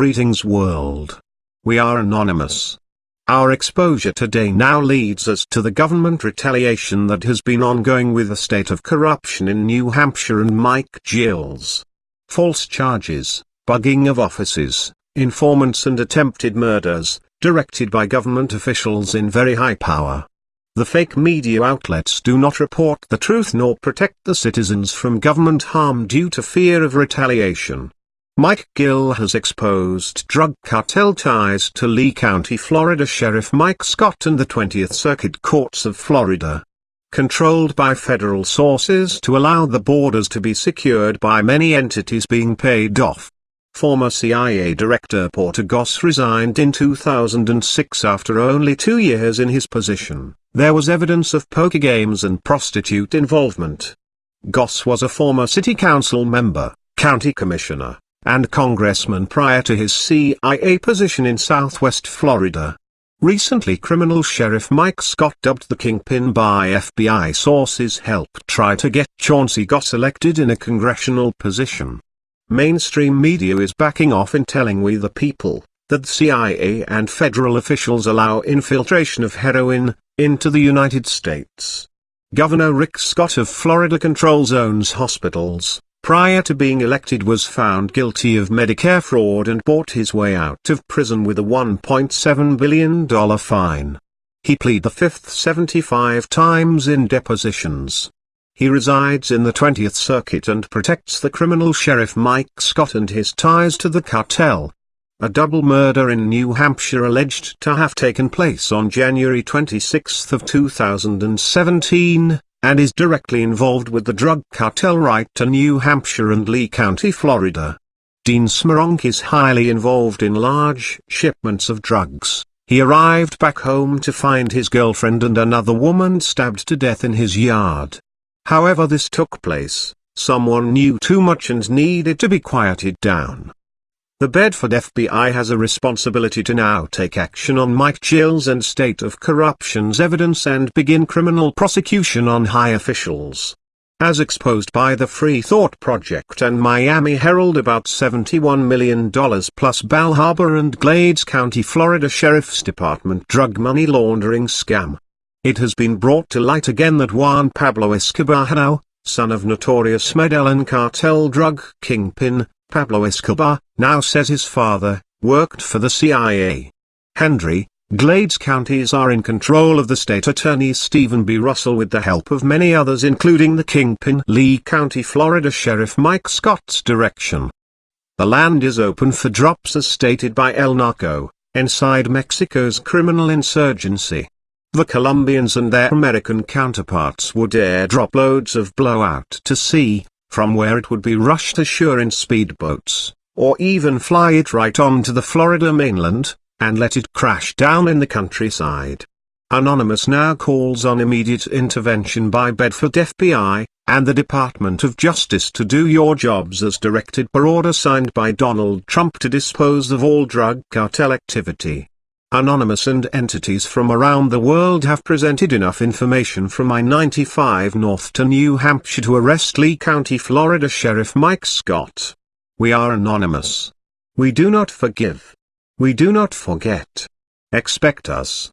Greetings world. We are anonymous. Our exposure today now leads us to the government retaliation that has been ongoing with the state of corruption in New Hampshire and Mike Gill's false charges, bugging of offices, informants and attempted murders, directed by government officials in very high power. The fake media outlets do not report the truth nor protect the citizens from government harm due to fear of retaliation. Mike Gill has exposed drug cartel ties to Lee County, Florida Sheriff Mike Scott and the 20th Circuit Courts of Florida. Controlled by federal sources to allow the borders to be secured by many entities being paid off. Former CIA Director Porter Goss resigned in 2006 after only 2 years in his position. There was evidence of poker games and prostitute involvement. Goss was a former city council member, county commissioner, and congressman prior to his CIA position in southwest Florida. Recently, criminal Sheriff Mike Scott, dubbed the Kingpin by FBI sources, helped try to get Chauncey Goss elected in a congressional position. Mainstream media is backing off in telling we the people that the CIA and federal officials allow infiltration of heroin into the United States. Governor Rick Scott of Florida owns hospitals. Prior to being elected, was found guilty of Medicare fraud and bought his way out of prison with a $1.7 billion fine. He pleaded the fifth 75 times in depositions. He resides in the 20th Circuit and protects the criminal Sheriff Mike Scott and his ties to the cartel. A double murder in New Hampshire alleged to have taken place on January 26 of 2017, and is directly involved with the drug cartel right to New Hampshire and Lee County, Florida. Dean Smoronk is highly involved in large shipments of drugs. He arrived back home to find his girlfriend and another woman stabbed to death in his yard. However, this took place, someone knew too much and needed to be quieted down. The Bedford FBI has a responsibility to now take action on Mike Gill's and state of corruption's evidence and begin criminal prosecution on high officials. As exposed by the Free Thought Project and Miami Herald, about $71 million plus Bal Harbour and Glades County, Florida Sheriff's Department drug money laundering scam. It has been brought to light again that Juan Pablo Escobar, son of notorious Medellin cartel drug kingpin Pablo Escobar, now says his father worked for the CIA. Hendry, Glades counties are in control of the state attorney Stephen B. Russell with the help of many others, including the kingpin Lee County, Florida Sheriff Mike Scott's direction. The land is open for drops as stated by El Narco, inside Mexico's criminal insurgency. The Colombians and their American counterparts would airdrop loads of blowout to sea, from where it would be rushed ashore in speedboats, or even fly it right onto the Florida mainland, and let it crash down in the countryside. Anonymous now calls on immediate intervention by Bedford FBI, and the Department of Justice to do your jobs as directed per order signed by Donald Trump to dispose of all drug cartel activity. Anonymous and entities from around the world have presented enough information from I-95 north to New Hampshire to arrest Lee County, Florida Sheriff Mike Scott. We are anonymous. We do not forgive. We do not forget. Expect us.